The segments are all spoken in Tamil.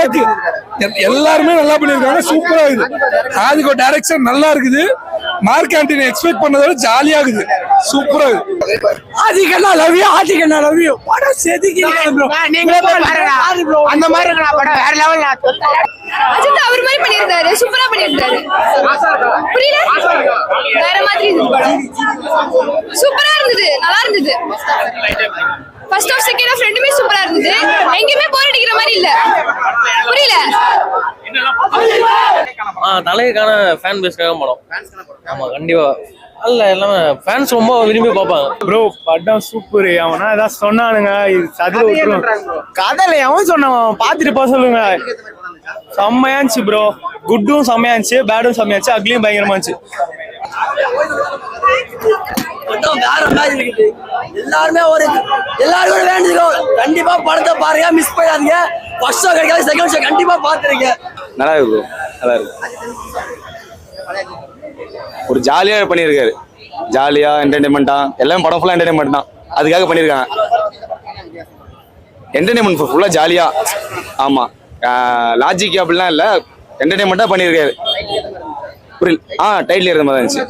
ஜோக்கு எல்லாருமே நல்லா பண்ணிருக்காங்க. சூப்பரா இருக்குது. ஆதிக்கோ டைரக்ஷன் நல்லா இருக்குது. மார்க் ஆண்டனி எக்ஸ்பெக்ட் பண்ணதோட ஜாலியா இருக்குது. சூப்பரா இருக்கு. ஆதிக்கண்ணா லவ் யூ, ஆதிக்கண்ணா லவ் யூ. படம் செதுக்கிங்க ப்ரோ. நீங்களே பாருங்க. அந்த மாதிரி இருக்கா படம் வேற லெவல்ல. அஜித் அவர் மாதிரி பண்ணிருக்காரு. சூப்பரா பண்ணிருக்காரு. புரியல? வேற மாதிரி இருக்கு படம். சூப்பரா இருந்தது. நல்லா இருந்தது. ஃபர்ஸ்ட் ஆஃப் செகண்ட் ஆஃப் ரெண்டுமே சூப்பரா இருந்தது. எங்கேயுமே போர் அடிக்கிற மாதிரி இல்ல. புரியல? தலைக்கான ஃபேன் பேஸ்க்காக படம். ஆமா கண்டிப்பா அல்ல எல்லாமே ஃபேன்ஸ் ரொம்ப விரும்பி பார்ப்பாங்க. ப்ரோ படம் சூப்பர். அவனா ஏதாவது சொன்னானுங்க சதுர விட்டுரும். கதையில எவன் சொன்னான் பார்த்துட்டு போக சொல்லுங்க. செம்மையா இருந்துச்சு ப்ரோ. குட்டும் செம்மையா இருந்துச்சு, பேடும் செம்மையா இருந்துச்சு, அக்லியும் பயங்கரமா இருந்துச்சு. வேற மாதிரி இருக்குது. எல்லாருமே வேண்டியிருக்கோம். கண்டிப்பா படத்தை பாருங்க, மிஸ் பண்ணாதீங்க. ஃபர்ஸ்ட் ஷோ கிடைக்காது, செகண்ட் ஷோ கண்டிப்பா பாத்துருங்க. நல்லா இருக்கு ப்ரோ, நல்லா இருக்கு. ஒரு ஜாலியா பண்ணியிருக்காரு. ஜாலியா என்டர்டைன்மெண்டா எல்லாமே படம் ஃபுல்லா என்டர்டைன்மெண்ட் தான். அதுக்காக பண்ணியிருக்காங்க. என்டர்டைன்மெண்ட் ஃபுல்லா ஜாலியா. ஆமா லாஜிக் அப்படிலாம் இல்ல, என்டர்டைன்மெண்டா பண்ணியிருக்காரு. புரியல? டைட்டில் இருந்த மாதிரி இருந்துச்சு.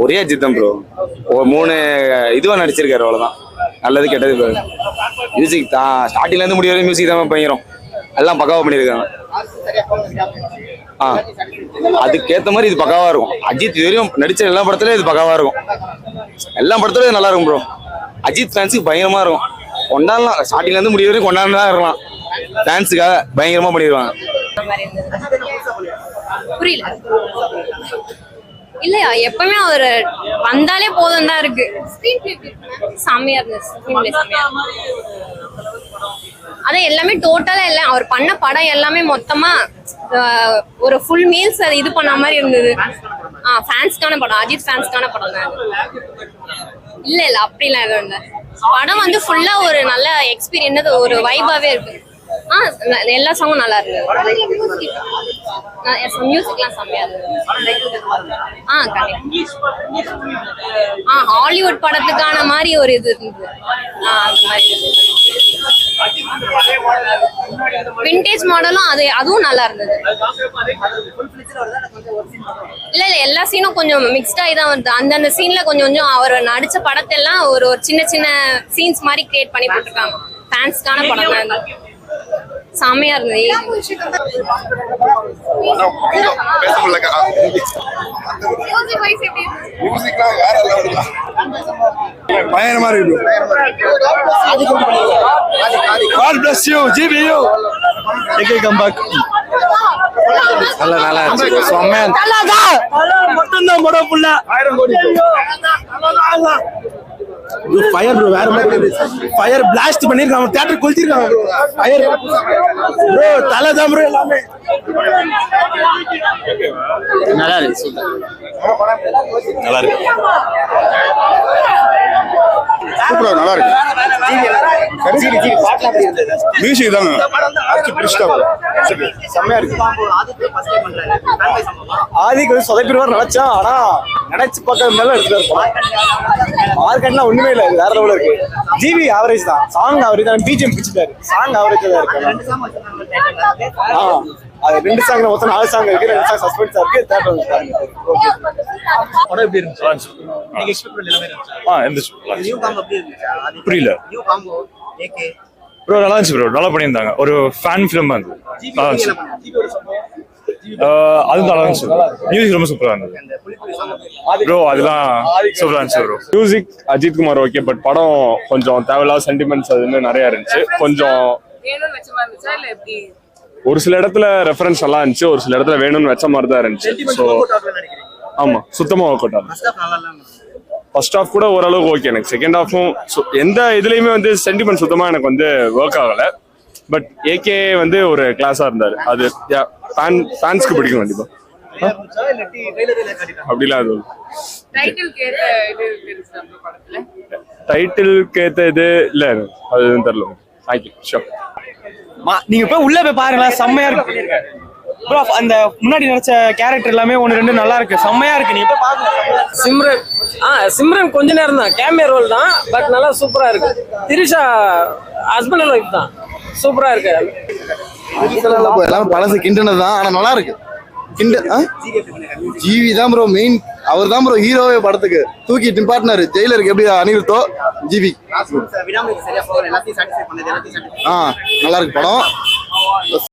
ஒரே அஜித் தான் ப்ரோ. ஒரு 3 இதுவா நடிச்சிருக்காரு, அவ்வளவுதான். நல்லது கெட்டது. மியூசிக் தான் ஸ்டார்டிங்ல இருந்து முடிய வரைக்கும் மியூசிக் தான் பயங்கரம். எல்லாம் பக்காவா பண்ணியிருக்காங்க. அதுக்கேற்ற மாதிரி இது பக்காவா இருக்கும். அஜித் வரையும் நடிச்ச எல்லா படத்துலயும் இது பக்காவா இருக்கும். எல்லா படத்துலயும் நல்லா இருக்கும் ப்ரோ. அஜித் ஃபேன்ஸுக்கு பயங்கரமா இருக்கும். கொண்டாடலாம், ஸ்டார்டிங்ல இருந்து முடிய வரைக்கும் கொண்டாடலாம் இருக்கலாம். ஃபேன்ஸுக்காக பயங்கரமா பண்ணிடுவாங்க. புரியல? இல்லையா, எப்பவுமே அவர் வந்தாலே போதும் தான் இருக்கு. செம்மையா இருந்துச்சு. அதான் எல்லாமே டோட்டலா இல்ல, அவர் பண்ண படம் எல்லாமே மொத்தமா ஒரு ஃபுல் மீல்ஸ் அது இது பண்ண மாதிரி இருந்தது. ஃபேன்ஸ்க்கான படம், அஜித் ஃபேன்ஸ்க்கான படம் தான். இல்ல இல்ல அப்படிலாம் எதுவும் இல்ல. படம் வந்து ஃபுல்லா ஒரு நல்ல எக்ஸ்பீரியன்ஸ், ஒரு வைபாவே இருக்கு. எல்லா சாங்கும் நல்லா இருக்கு. மியூசிக்லாம் செம்மையா இருக்கு. ஹாலிவுட் படத்துக்கான மாதிரி ஒரு இது இருந்தது. அந்த மாதிரி விண்டேஜ் மாடலும் அதுவும் நல்லா இருந்தது. இல்ல இல்ல எல்லா சீனும் கொஞ்சம் மிக்ஸ்ட் ஆகி தான் வருது. அந்தந்த சீன்ல கொஞ்சம் கொஞ்சம் அவர் நடிச்ச படத்தெல்லாம் ஒரு சின்ன சின்ன சீன்ஸ் மாதிரி கிரியேட் பண்ணி போட்டிருக்காங்க. ஃபேன்ஸ்க்கான படம் தான். செம்மையா இருந்தது. பயங்கரமா இருக்கு. God bless you, GBU. Come back. நல்லா இருந்துச்சு. செம்மையா மட்டும்தான் படம் ஃபுல்லா 1000 கோடி. ஃபயர் ப்ரோ, வேற மாதிரி ஃபயர் பிளாஸ்ட் பண்ணிருக்காங்க. தியேட்டர் கொளுத்திருக்காங்க ப்ரோ. ஃபயர் ப்ரோ, தலை தான் ப்ரோ. எல்லாமே நல்லா இருக்கு. நல்லா இருக்கு. சூப்பரா நல்லா இருக்கு. மியூசிக் தான் செம்மையா இருக்கு. ஆதிக்கு வந்து சொதப்பிடுவார் நினைச்சா, ஆனா நினைச்சு பார்க்க மேல எடுத்துட்டு மார்க்கெட்லாம் ஒண்ணுமே இல்லை, வேற லெவலில் இருக்கு. ஜிவி ஆவரேஜ் தான், சாங் ஆவரேஜ் தான், பிஜிஎம் பிடிச்சிட்டாரு, சாங் ஆவரேஜ் தான் இருக்கு. அது 2 சாங் மொத்தம் 4 சாங் இருக்கு. 2 சாங் சஸ்பென்ஸா இருக்கு. தேட்டர் வந்து படம் எப்படி இருந்துச்சு? நீங்க எக்ஸ்பெக்ட் பண்ண எல்லாமே இருந்துச்சு. நியூ காம்போ எப்படி இருந்துச்சு? புரியல. நியூ காம்போ ஏகே ப்ரோ நல்லா இருந்துச்சு ப்ரோ. நல்லா பண்ணியிருந்தாங்க. ஒரு ஃபேன் ஃபிலிம் அது நல்லா இருந்துச்சு. அது நல்லா இருந்துச்சு. மியூசிக் ரொம்ப சூப்பரா இருந்தது ப்ரோ. அதெல்லாம் சூப்பரா இருந்துச்சு bro. Music Ajith Kumar okay, but படம் கொஞ்சம் தேவையில்லாத சென்டிமெண்ட்ஸ் அதுன்னு நிறைய இருந்துச்சு. கொஞ்சம் ஒரு சில இடத்துல ரெஃபரன்ஸ் நல்லா இருந்துச்சு, ஒரு சில இடத்துல வேணும்னு வச்ச மாதிரி தான் இருந்துச்சு. ஸோ ஆமா, சுத்தமா ஒர்க் அவுட் ஆகும். ஃபர்ஸ்ட் ஹாஃப் கூட ஓரளவுக்கு ஓகே. எனக்கு செகண்ட் ஹாஃபும் எந்த இதுலயுமே வந்து சென்டிமெண்ட் சுத்தமா எனக்கு வந்து ஒர்க் ஆகல. பட் ஏகே வந்து ஒரு கிளாஸா இருந்தாரு. அது ஃபேன்ஸ்க்கு பிடிக்கும் கண்டிப்பா. அப்படிலாம் அது டைட்டிலுக்கு ஏத்த இது இல்ல, அது தெரியல. தேங்க்யூ. ஷோர். நீங்க போய் உள்ள போய் பாருங்களா, செம்மையா இருக்கு ப்ரோ. அந்த முன்னாடி நடிச்ச கேரக்டர் எல்லாமே 1-2 நல்லா இருக்கு, செம்மையா இருக்கு. நீங்க போய் பாருங்க. சிம்ரன் கொஞ்ச நேரம் தான், கேமியோ ரோல் தான், பட் நல்லா சூப்பரா இருக்கு. திரிஷா ஹஸ்பண்ட் அண்ட் ஒய்ஃப் தான், சூப்பரா இருக்கு. எல்லாமே பழசு கிண்டனது தான், ஆனா நல்லா இருக்கு. ஜிவி தான் ப்ரோ மெயின், அவர் தான் ப்ரோ ஹீரோவே படத்துக்கு. தூக்கி நிப்பாட்டினாரு ஜெயிலருக்கு எப்படி அனிருத்தோ ஜிவி. நல்லா இருக்கு படம்.